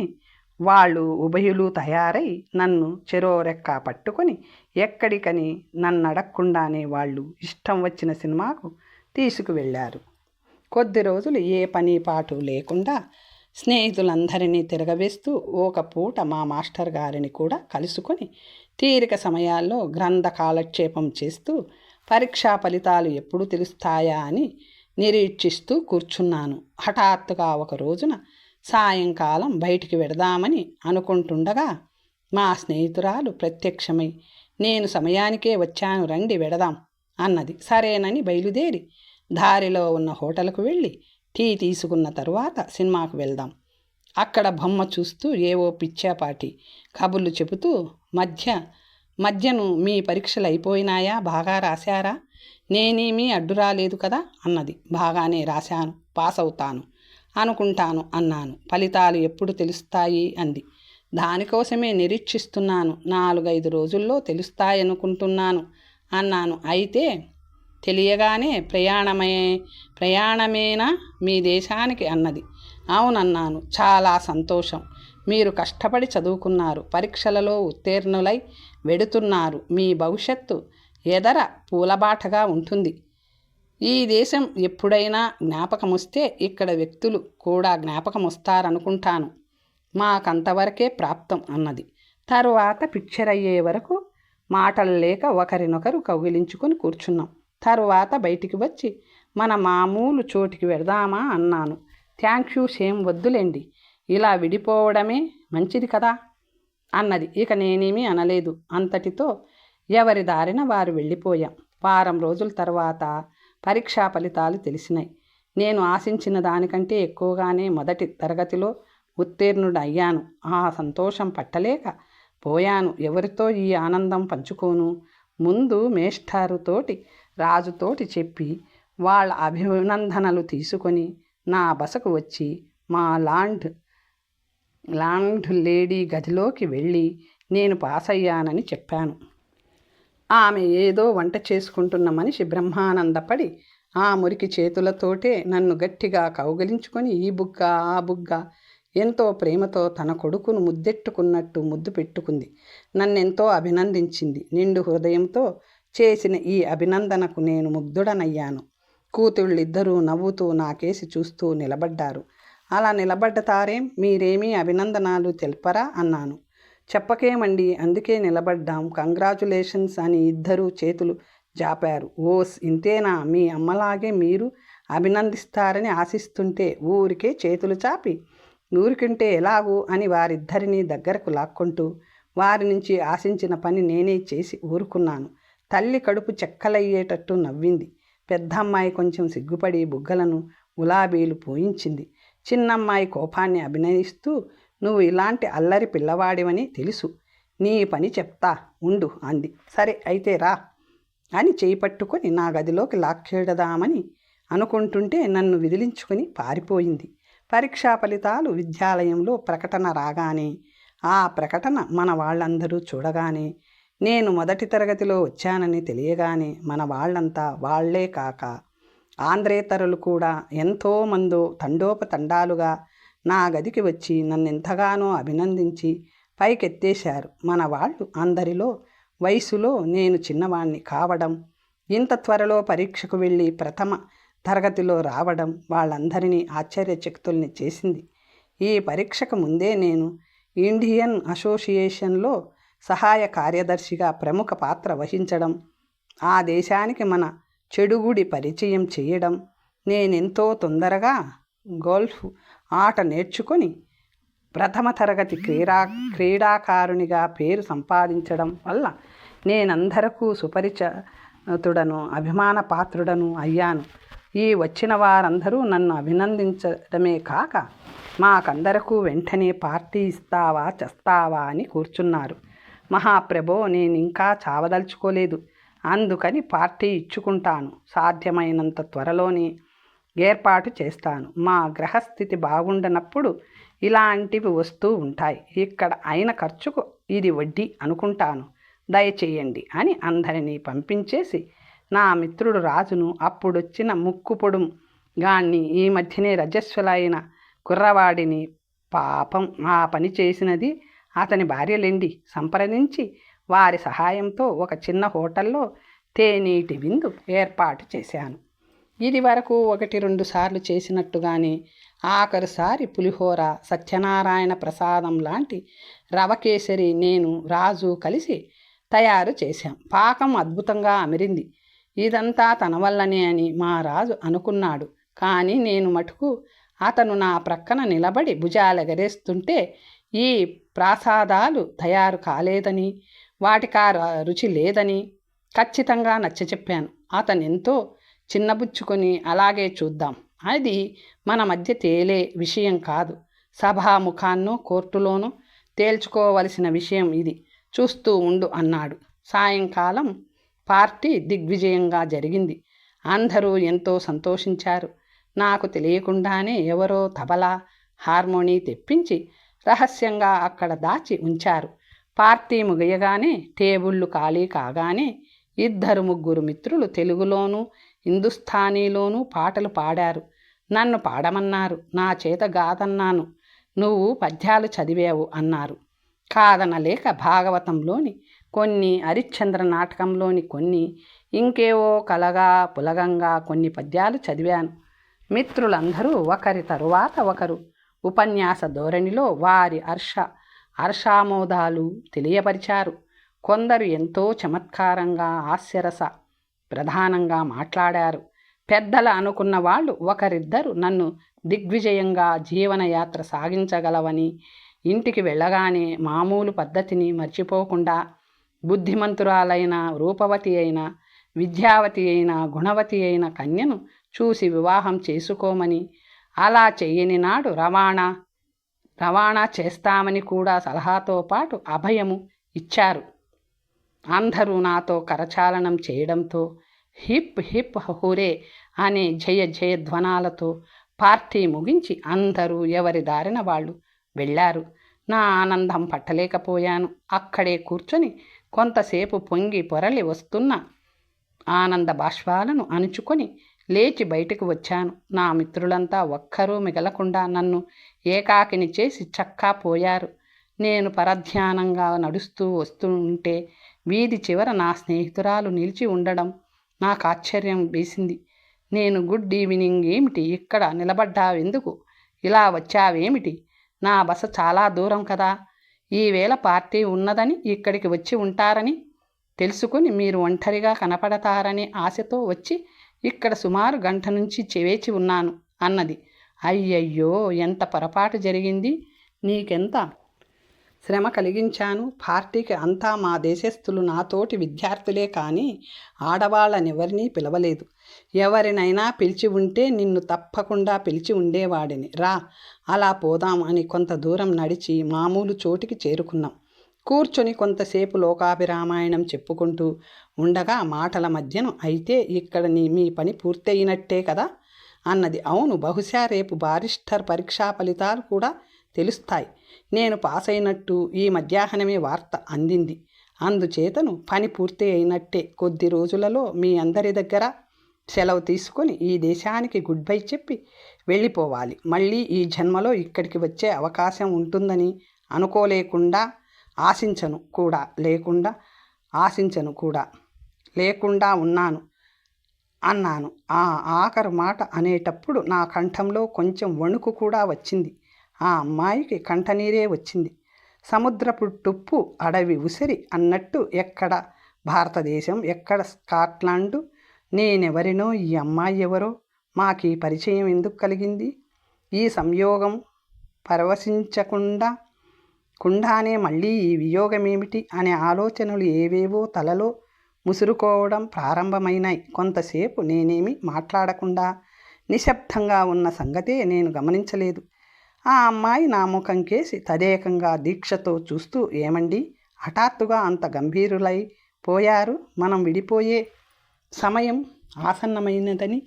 వాళ్ళు ఉభయులు తయారై నన్ను చెరో రెక్క పట్టుకొని ఎక్కడికని నన్ను అడగకుండానే వాళ్ళు ఇష్టం వచ్చిన సినిమాకు తీసుకువెళ్ళారు. కొద్ది రోజులు ఏ పని పాటు లేకుండా స్నేహితులందరినీ తిరగవేస్తూ ఒక పూట మా మాస్టర్ గారిని కూడా కలుసుకొని తీరిక సమయాల్లో గ్రంథ కాలక్షేపం చేస్తూ పరీక్షా ఫలితాలు ఎప్పుడు తెలుస్తాయా అని నిరీక్షిస్తూ కూర్చున్నాను. హఠాత్తుగా ఒక రోజున సాయంకాలం బయటికి వెడదామని అనుకుంటుండగా మా స్నేహితురాలు ప్రత్యక్షమై, నేను సమయానికే వచ్చాను, రండి వెడదాం అన్నది. సరేనని బయలుదేరి దారిలో ఉన్న హోటల్కు వెళ్ళి టీ తీసుకున్న తరువాత సినిమాకు వెళ్దాం అక్కడ బొమ్మ చూస్తూ ఏవో పిచ్చాపాటి కబుర్లు చెబుతూ మధ్యను మీ పరీక్షలు అయిపోయినాయా, బాగా రాశారా, నేనేమీ అడ్డు రాలేదు కదా అన్నది. బాగానే రాశాను, పాస్ అవుతాను అనుకుంటాను అన్నాను. ఫలితాలు ఎప్పుడు తెలుస్తాయి అంది. దానికోసమే నిరీక్షిస్తున్నాను, 4-5 రోజుల్లో తెలుస్తాయనుకుంటున్నాను అన్నాను. అయితే తెలియగానే ప్రయాణమేనా మీ దేశానికి అన్నది. అవునన్నాను. చాలా సంతోషం. మీరు కష్టపడి చదువుకున్నారు, పరీక్షలలో ఉత్తీర్ణులై వెడుతున్నారు. మీ భవిష్యత్తు ఎదర పూలబాటగా ఉంటుంది. ఈ దేశం ఎప్పుడైనా జ్ఞాపకమొస్తే ఇక్కడ వ్యక్తులు కూడా జ్ఞాపకమొస్తారనుకుంటాను. మాకంతవరకే ప్రాప్తం అన్నది. తరువాత పిక్చర్ అయ్యే వరకు మాటలు లేక ఒకరినొకరు కౌగిలించుకొని కూర్చున్నాం. తరువాత బయటికి వచ్చి మన మామూలు చోటికి వెడదామా అన్నాను. థ్యాంక్యూస్, ఏం వద్దులేండి, ఇలా విడిపోవడమే మంచిది కదా అన్నది. ఇక నేనేమీ అనలేదు. అంతటితో ఎవరి దారిన వారు వెళ్ళిపోయాం. వారం రోజుల తర్వాత పరీక్షా ఫలితాలు తెలిసినాయి. నేను ఆశించిన దానికంటే ఎక్కువగానే మొదటి తరగతిలో ఉత్తీర్ణుడయ్యాను. ఆ సంతోషం పట్టలేక పోయాను. ఎవరితో ఈ ఆనందం పంచుకోను? ముందు మేస్టారుతోటి, రాజుతోటి చెప్పి వాళ్ళ అభినందనలు తీసుకొని నా బసకు వచ్చి మా లాండ్ లేడీ గదిలోకి వెళ్ళి నేను పాస్ అయ్యానని చెప్పాను. ఆమె ఏదో వంట చేసుకుంటున్న మనిషి బ్రహ్మానందపడి ఆ మురికి చేతులతోటే నన్ను గట్టిగా కౌగిలించుకొని ఈ బుగ్గ ఆ బుగ్గ ఎంతో ప్రేమతో తన కొడుకును ముద్దెట్టుకున్నట్టు ముద్దు పెట్టుకుంది. నన్నెంతో అభినందించింది. నిండు హృదయంతో చేసిన ఈ అభినందనకు నేను ముగ్ధుడనయ్యాను. కూతుళ్ళిద్దరూ నవ్వుతూ నాకేసి చూస్తూ నిలబడ్డారు. అలా నిలబడ్డతారేం, మీరేమీ అభినందనాలు తెల్పరా అన్నాను. చెప్పకేమండి, అందుకే నిలబడ్డాం, కంగ్రాచులేషన్స్ అని ఇద్దరూ చేతులు జాపారు. ఓస్, ఇంతేనా? మీ అమ్మలాగే మీరు అభినందిస్తారని ఆశిస్తుంటే ఊరికే చేతులు చాపి ఊరికంటే ఎలాగూ అని వారిద్దరినీ దగ్గరకు లాక్కుంటూ వారి నుంచి ఆశించిన పని నేనే చేసి ఊరుకున్నాను. తల్లి కడుపు చెక్కలయ్యేటట్టు నవ్వింది. పెద్దమ్మాయి కొంచెం సిగ్గుపడి బుగ్గలను గులాబీలు పోయించింది. చిన్నమ్మాయి కోపాన్ని అభినయిస్తూ, నువ్వు ఇలాంటి అల్లరి పిల్లవాడివని తెలుసు, నీ పని చెప్తా ఉండు అంది. సరే అయితే రా అని చేయి పట్టుకొని నా గదిలోకి లాక్కేడదామని అనుకుంటుంటే నన్ను విదిలించుకొని పారిపోయింది. పరీక్షా ఫలితాలు విద్యాలయంలో ప్రకటన రాగానే, ఆ ప్రకటన మన వాళ్ళందరూ చూడగానే, నేను మొదటి తరగతిలో వచ్చానని తెలియగానే మన వాళ్ళంతా వాళ్లే కాక ఆంధ్రేతరులు కూడా ఎంతోమందో తండోపతండాలుగా నా గదికి వచ్చి నన్నెంతగానో అభినందించి పైకెత్తేశారు. మన వాళ్ళు అందరిలో వయసులో నేను చిన్నవాణ్ణి కావడం, ఇంత త్వరలో పరీక్షకు వెళ్ళి ప్రథమ తరగతిలో రావడం వాళ్ళందరినీ ఆశ్చర్యచకితుల్ని చేసింది. ఈ పరీక్షకు ముందే నేను ఇండియన్ అసోసియేషన్లో సహాయ కార్యదర్శిగా ప్రముఖ పాత్ర వహించడం, ఆ దేశానికి మన చెడుగుడి పరిచయం చేయడం, నేనెంతో తొందరగా గోల్ఫ్ ఆట నేర్చుకొని ప్రథమ తరగతి క్రీడాకారునిగా పేరు సంపాదించడం వల్ల నేనందరకు సుపరిచితుడను, అభిమాన పాత్రుడను అయ్యాను. ఈ వచ్చిన వారందరూ నన్ను అభినందించడమే కాక మాకందరకు వెంటనే పార్టీ ఇస్తావా చస్తావా అని కూర్చున్నారు. మహాప్రభో, నేనింకా చావదలుచుకోలేదు, అందుకని పార్టీ ఇచ్చుకుంటాను, సాధ్యమైనంత త్వరలోనే ఏర్పాటు చేస్తాను. మా గ్రహస్థితి బాగుండనప్పుడు ఇలాంటివి వస్తూ ఉంటాయి. ఇక్కడ అయిన ఖర్చుకు ఇది వడ్డీ అనుకుంటాను, దయచేయండి అని అందరినీ పంపించేసి నా మిత్రుడు రాజును, అప్పుడొచ్చిన ముక్కుపొడుం గాన్ని, ఈ మధ్యనే రజస్వలైన కుర్రవాడిని, పాపం ఆ పని చేసినది అతని భార్యలేండి, సంప్రదించి వారి సహాయంతో ఒక చిన్న హోటల్లో తేనీటి విందు ఏర్పాటు చేశాను. ఇది వరకు 1-2 సార్లు చేసినట్టుగానే ఆఖరిసారి పులిహోర, సత్యనారాయణ ప్రసాదం లాంటి రవకేసరి నేను రాజు కలిసి తయారు చేశాం. పాకం అద్భుతంగా అమిరింది. ఇదంతా తన వల్లనే అని మా రాజు అనుకున్నాడు. కానీ నేను మటుకు అతను నా ప్రక్కన నిలబడి భుజాలెగరేస్తుంటే ఈ ప్రసాదాలు తయారు కాలేదని, వాటికా రుచి లేదని ఖచ్చితంగా నచ్చచెప్పాను. అతను ఎంతో చిన్నబుచ్చుకొని అలాగే చూద్దాం, అది మన మధ్య తేలే విషయం కాదు, సభాముఖాన్నో కోర్టులోనో తేల్చుకోవలసిన విషయం ఇది. చూస్తూ ఉండు అన్నాడు. సాయంకాలం పార్టీ దిగ్విజయంగా జరిగింది. అందరూ ఎంతో సంతోషించారు. నాకు తెలియకుండానే ఎవరో తబలా, హార్మోనీ తెప్పించి రహస్యంగా అక్కడ దాచి ఉంచారు. పార్టీ ముగియగానే టేబుళ్ళు ఖాళీ కాగానే 2-3 మిత్రులు తెలుగులోనూ హిందుస్థానీలోనూ పాటలు పాడారు. నన్ను పాడమన్నారు. నా చేత గాదన్నాను. నువ్వు పద్యాలు చదివావు అన్నారు. కాదనలేక భాగవతంలోని కొన్ని, హరిశ్చంద్ర నాటకంలోని కొన్ని, ఇంకేవో కలగా పులగంగా కొన్ని పద్యాలు చదివాను. మిత్రులందరూ ఒకరి తరువాత ఒకరు ఉపన్యాస ధోరణిలో వారి హర్షామోదాలు తెలియపరిచారు. కొందరు ఎంతో చమత్కారంగా హాస్యరస ప్రధానంగా మాట్లాడారు. పెద్దల అనుకున్న వాళ్ళు ఒకరిద్దరు నన్ను దిగ్విజయంగా జీవనయాత్ర సాగించగలవని, ఇంటికి వెళ్ళగానే మామూలు పద్ధతిని మర్చిపోకుండా బుద్ధిమంతురాలైన, రూపవతి అయిన, విద్యావతి అయిన, గుణవతి అయిన కన్యను చూసి వివాహం చేసుకోమని, అలా చెయ్యని నాడు రవాణా చేస్తామని కూడా సలహాతో పాటు అభయము ఇచ్చారు. అందరూ నాతో కరచాలనం చేయడంతో, హిప్ హిప్ హురే అనే జయ జయధ్వనాలతో పార్టీ ముగించి అందరూ ఎవరి దారిన వాళ్ళు వెళ్ళారు. నా ఆనందం పట్టలేకపోయాను. అక్కడే కూర్చొని కొంతసేపు పొంగి పొరలి వస్తున్న ఆనంద బాష్పాలను అణుచుకొని లేచి బయటకు వచ్చాను. నా మిత్రులంతా ఒక్కరూ మిగలకుండా నన్ను ఏకాకిని చేసి చక్కా పోయారు. నేను పరధ్యానంగా నడుస్తూ వస్తుంటే వీధి చివర నా స్నేహితురాలు నిలిచి ఉండడం నాకు ఆశ్చర్యం వేసింది. నేను గుడ్ ఈవినింగ్ ఏమిటి, ఇక్కడ నిలబడ్డావెందుకు, ఇలా వచ్చావేమిటి, నా బస చాలా దూరం కదా, ఈవేళ పార్టీ ఉన్నదని ఇక్కడికి వచ్చి ఉంటారని తెలుసుకుని మీరు ఒంటరిగా కనపడతారనే ఆశతో వచ్చి ఇక్కడ సుమారు గంట నుంచి వేచి ఉన్నాను అన్నది. అయ్యయ్యో, ఎంత పొరపాటు జరిగింది, నీకెంత శ్రమ కలిగించాను. పార్టీకి అంతా మా దేశస్థులు, నాతోటి విద్యార్థులే కానీ ఆడవాళ్ళనెవరినీ పిలవలేదు. ఎవరినైనా పిలిచి ఉంటే నిన్ను తప్పకుండా పిలిచి ఉండేవాడిని. రా, అలా పోదాం అని కొంత దూరం నడిచి మామూలు చోటికి చేరుకున్నాం. కూర్చొని కొంతసేపు లోకాభిరామాయణం చెప్పుకుంటూ ఉండగా మాటల మధ్యను, అయితే ఇక్కడ మీ పని పూర్తయినట్టే కదా అన్నది. అవును, బహుశా రేపు బారిస్టర్ పరీక్షా ఫలితాలు కూడా తెలుస్తాయి. నేను పాస్ అయినట్టు ఈ మధ్యాహ్నమే వార్త అందింది. అందుచేతను పని పూర్తి అయినట్టే. కొద్ది రోజులలో మీ అందరి దగ్గర సెలవు తీసుకొని ఈ దేశానికి గుడ్ బై చెప్పి వెళ్ళిపోవాలి. మళ్ళీ ఈ జన్మలో ఇక్కడికి వచ్చే అవకాశం ఉంటుందని అనుకోలేకుండా ఆశించను కూడా లేకుండా ఉన్నాను అన్నాను. ఆ ఆఖరు మాట అనేటప్పుడు నా కంఠంలో కొంచెం వణుకు కూడా వచ్చింది. ఆ అమ్మాయికి కంఠనీరే వచ్చింది. సముద్రపు టుప్పు అడవి ఉసిరి అన్నట్టు, ఎక్కడ భారతదేశం, ఎక్కడ స్కాట్లాండు, నేనెవరినో, ఈ అమ్మాయి ఎవరో, మాకీ పరిచయం ఎందుకు కలిగింది, ఈ సంయోగం పరవశించకుండానే మళ్ళీ ఈ వియోగమేమిటి అనే ఆలోచనలు ఏవేవో తలలో ముసురుకోవడం ప్రారంభమైనాయి. కొంతసేపు నేనేమి మాట్లాడకుండా నిశ్శబ్దంగా ఉన్న సంగతే నేను గమనించలేదు. ఆ అమ్మాయి నా ముఖం కేసి తదేకంగా దీక్షతో చూస్తూ, ఏమండి, హఠాత్తుగా అంత గంభీరులై పోయారు, మనం విడిపోయే సమయం ఆసన్నమైనదని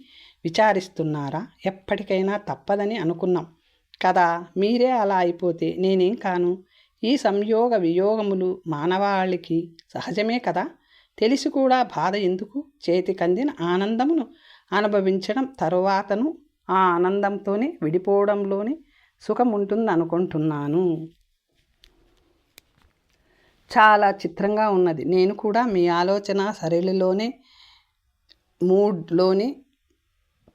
విచారిస్తున్నారా? ఎప్పటికైనా తప్పదని అనుకున్నాం కదా, మీరే అలా అయిపోతే నేనేం కాను. ఈ సంయోగ వియోగములు మానవాళికి సహజమే కదా, తెలిసి కూడా బాధ ఎందుకు? చేతికందిన ఆనందమును అనుభవించడం, తరువాతను ఆ ఆనందంతోనే విడిపోవడంలోనే సుఖం ఉంటుందనుకుంటున్నాను. చాలా చిత్రంగా ఉన్నది. నేను కూడా మీ ఆలోచన సరళిలోనే మూడ్లోనే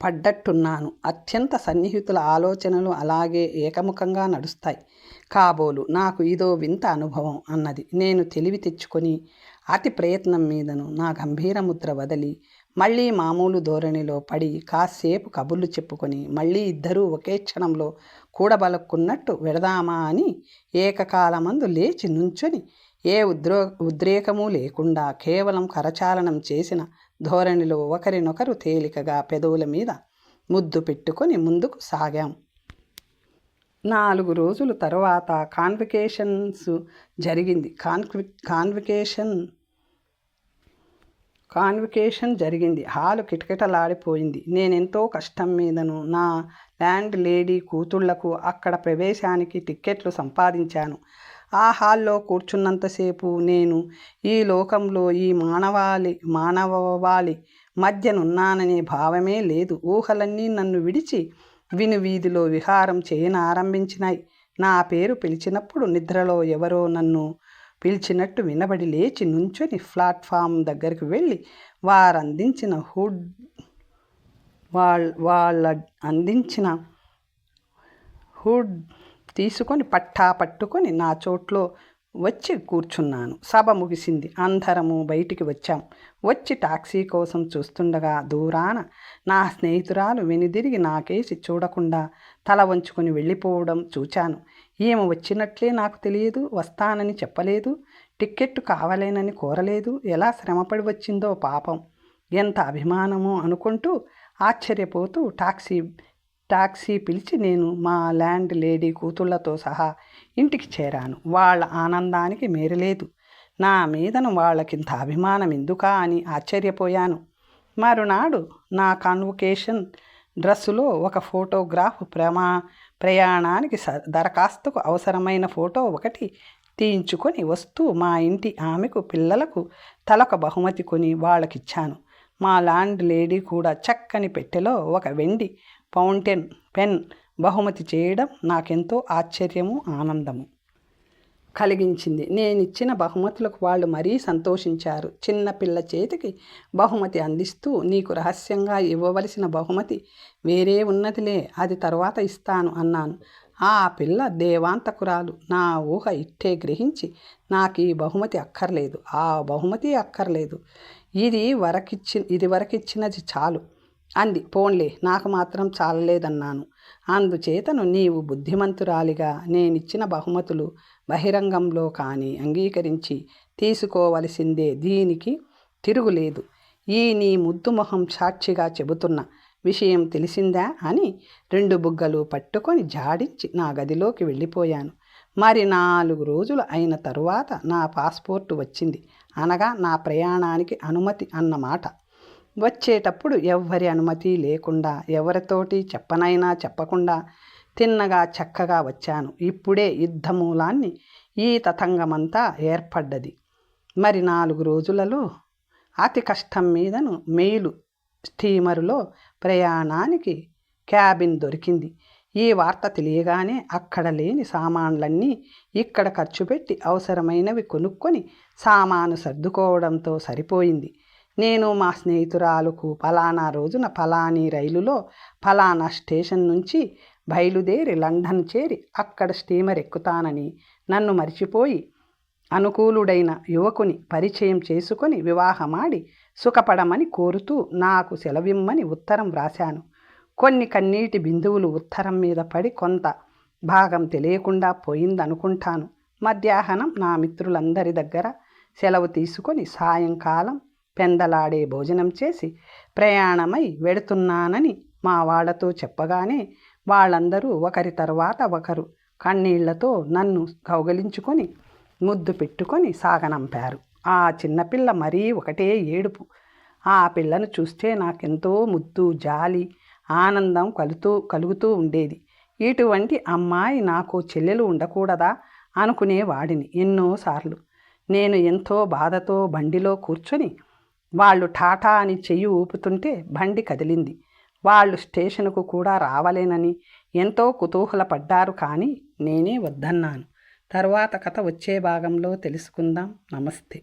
పడ్డట్టున్నాను. అత్యంత సన్నిహితుల ఆలోచనలు అలాగే ఏకముఖంగా నడుస్తాయి కాబోలు. నాకు ఇదో వింత అనుభవం అన్నది. నేను తెలివి తెచ్చుకొని అతి ప్రయత్నం మీదను నా గంభీర ముద్ర వదిలి మళ్ళీ మామూలు ధోరణిలో పడి కాసేపు కబుర్లు చెప్పుకొని మళ్ళీ ఇద్దరూ ఒకే క్షణంలో కూడబలుక్కున్నట్టు వెడదామా అని ఏకకాలమందు లేచి నుంచొని ఏ ఉద్రేకము లేకుండా కేవలం కరచాలనం చేసిన ధోరణిలో ఒకరినొకరు తేలికగా పెదవుల మీద ముద్దు పెట్టుకొని ముందుకు సాగాం. 4 రోజుల తర్వాత జరిగింది కాన్వికేషన్ జరిగింది. హాలు కిటకిటలాడిపోయింది. నేనెంతో కష్టం మీదను నా ల్యాండ్ లేడీ కూతుళ్లకు అక్కడ ప్రవేశానికి టిక్కెట్లు సంపాదించాను. ఆ హాల్లో కూర్చున్నంతసేపు నేను ఈ లోకంలో ఈ మానవాళి మధ్యనున్నాననే భావమే లేదు. ఊహలన్నీ నన్ను విడిచి వీధిలో విహారం చేయనారంభించినాయి. నా పేరు పిలిచినప్పుడు నిద్రలో ఎవరో నన్ను పిలిచినట్టు వినబడి లేచి నుంచొని ప్లాట్ఫామ్ దగ్గరికి వెళ్ళి వాళ్ళ అందించిన హుడ్ తీసుకొని పట్టుకొని నా చోట్లో వచ్చి కూర్చున్నాను. సభ ముగిసింది. అందరము బయటికి వచ్చాం. వచ్చి టాక్సీ కోసం చూస్తుండగా దూరాన నా స్నేహితురాలు వెనుదిరిగి నాకేసి చూడకుండా తల వంచుకొని వెళ్ళిపోవడం చూచాను. ఈమె వచ్చినట్లే నాకు తెలియదు. వస్తానని చెప్పలేదు. టిక్కెట్టు కావాలేనని కోరలేదు. ఎలా శ్రమపడి వచ్చిందో పాపం. ఎంత అభిమానమో అనుకుంటూ ఆశ్చర్యపోతూ టాక్సీ పిలిచి నేను మా ల్యాండ్ లేడీ కూతుళ్లతో సహా ఇంటికి చేరాను. వాళ్ళ ఆనందానికి మేరలేదు. నా మీదను వాళ్ళకింత అభిమానం ఎందుకా అని ఆశ్చర్యపోయాను. మరునాడు నా కాన్వకేషన్ డ్రెస్సులో ఒక ఫోటోగ్రాఫ్ ప్రయాణానికి దరఖాస్తుకు అవసరమైన ఫోటో ఒకటి తీయించుకొని వస్తూ మా ఇంటి ఆమెకు పిల్లలకు తలొక బహుమతి కొని వాళ్ళకిచ్చాను. మా ల్యాండ్ లేడీ కూడా చక్కని పెట్టెలో ఒక వెండి ఫౌంటైన్ పెన్ బహుమతి చేయడం నాకెంతో ఆశ్చర్యము ఆనందము కలిగించింది. నేనిచ్చిన బహుమతులకు వాళ్ళు మరీ సంతోషించారు. చిన్నపిల్ల చేతికి బహుమతి అందిస్తూ నీకు రహస్యంగా ఇవ్వవలసిన బహుమతి వేరే ఉన్నదిలే, అది తర్వాత ఇస్తాను అన్నాను. ఆ పిల్ల దేవాంతకురాలు. నా ఊహ ఇట్టే గ్రహించి నాకు ఈ బహుమతి అక్కర్లేదు, ఆ బహుమతి అక్కర్లేదు, ఇది వరకిచ్చినది చాలు అంది. పోన్లే, నాకు మాత్రం చాలలేదన్నాను. అందుచేతను నీవు బుద్ధిమంతురాలిగా నేనిచ్చిన బహుమతులు బహిరంగంలో కానీ అంగీకరించి తీసుకోవలసిందే, దీనికి తిరుగులేదు. ఈ నీ ముద్దు మొహం సాక్షిగా చెబుతున్న విషయం తెలిసిందా అని 2 బుగ్గలు పట్టుకొని జాడించి నా గదిలోకి వెళ్ళిపోయాను. మరి 4 రోజులు అయిన తరువాత నా పాస్పోర్టు వచ్చింది. అనగా నా ప్రయాణానికి అనుమతి అన్నమాట. వచ్చేటప్పుడు ఎవ్వరి అనుమతి లేకుండా, ఎవరితోటి చెప్పకుండా తిన్నగా చక్కగా వచ్చాను. ఇప్పుడే యుద్ధమూలాన్ని ఈ తతంగమంతా ఏర్పడ్డది. మరి 4 రోజులలో అతి కష్టం మీదను మెయిలు స్టీమరులో ప్రయాణానికి క్యాబిన్ దొరికింది. ఈ వార్త తెలియగానే అక్కడ లేని సామాన్లన్నీ ఇక్కడ ఖర్చు పెట్టి అవసరమైనవి కొనుక్కొని సామాను సర్దుకోవడంతో సరిపోయింది. నేను మా స్నేహితురాలకు ఫలానా రోజున ఫలానీ రైలులో ఫలానా స్టేషన్ నుంచి బయలుదేరి లండన్ చేరి అక్కడ స్టీమర్ ఎక్కుతానని, నన్ను మరిచిపోయి అనుకూలుడైన యువకుని పరిచయం చేసుకొని వివాహమాడి సుఖపడమని కోరుతూ నాకు సెలవిమ్మని ఉత్తరం వ్రాశాను. కొన్ని కన్నీటి బిందువులు ఉత్తరం మీద పడి కొంత భాగం తెలియకుండా పోయిందనుకుంటాను. మధ్యాహ్నం నా మిత్రులందరి దగ్గర సెలవు తీసుకొని సాయంకాలం పెందలాడే భోజనం చేసి ప్రయాణమై వెడుతున్నానని మా వాళ్లతో చెప్పగానే వాళ్ళందరూ ఒకరి తర్వాత ఒకరు కన్నీళ్లతో నన్ను కౌగలించుకొని ముద్దు పెట్టుకొని సాగనంపారు. ఆ చిన్నపిల్ల మరీ ఒకటే ఏడుపు. ఆ పిల్లను చూస్తే నాకెంతో ముద్దు, జాలి, ఆనందం కలుగుతూ ఉండేది. ఇటువంటి అమ్మాయి నాకు చెల్లెలు ఉండకూడదా అనుకునేవాడిని ఎన్నోసార్లు. నేను ఎంతో బాధతో బండిలో కూర్చొని వాళ్ళు టాటా అని చెయ్యి ఊపుతుంటే బండి కదిలింది. వాళ్ళు స్టేషన్కు కూడా రావాలేనని ఎంతో కుతూహలపడ్డారు. కానీ నేనే వద్దన్నాను. తర్వాత కథ వచ్చే భాగంలో తెలుసుకుందాం. నమస్తే.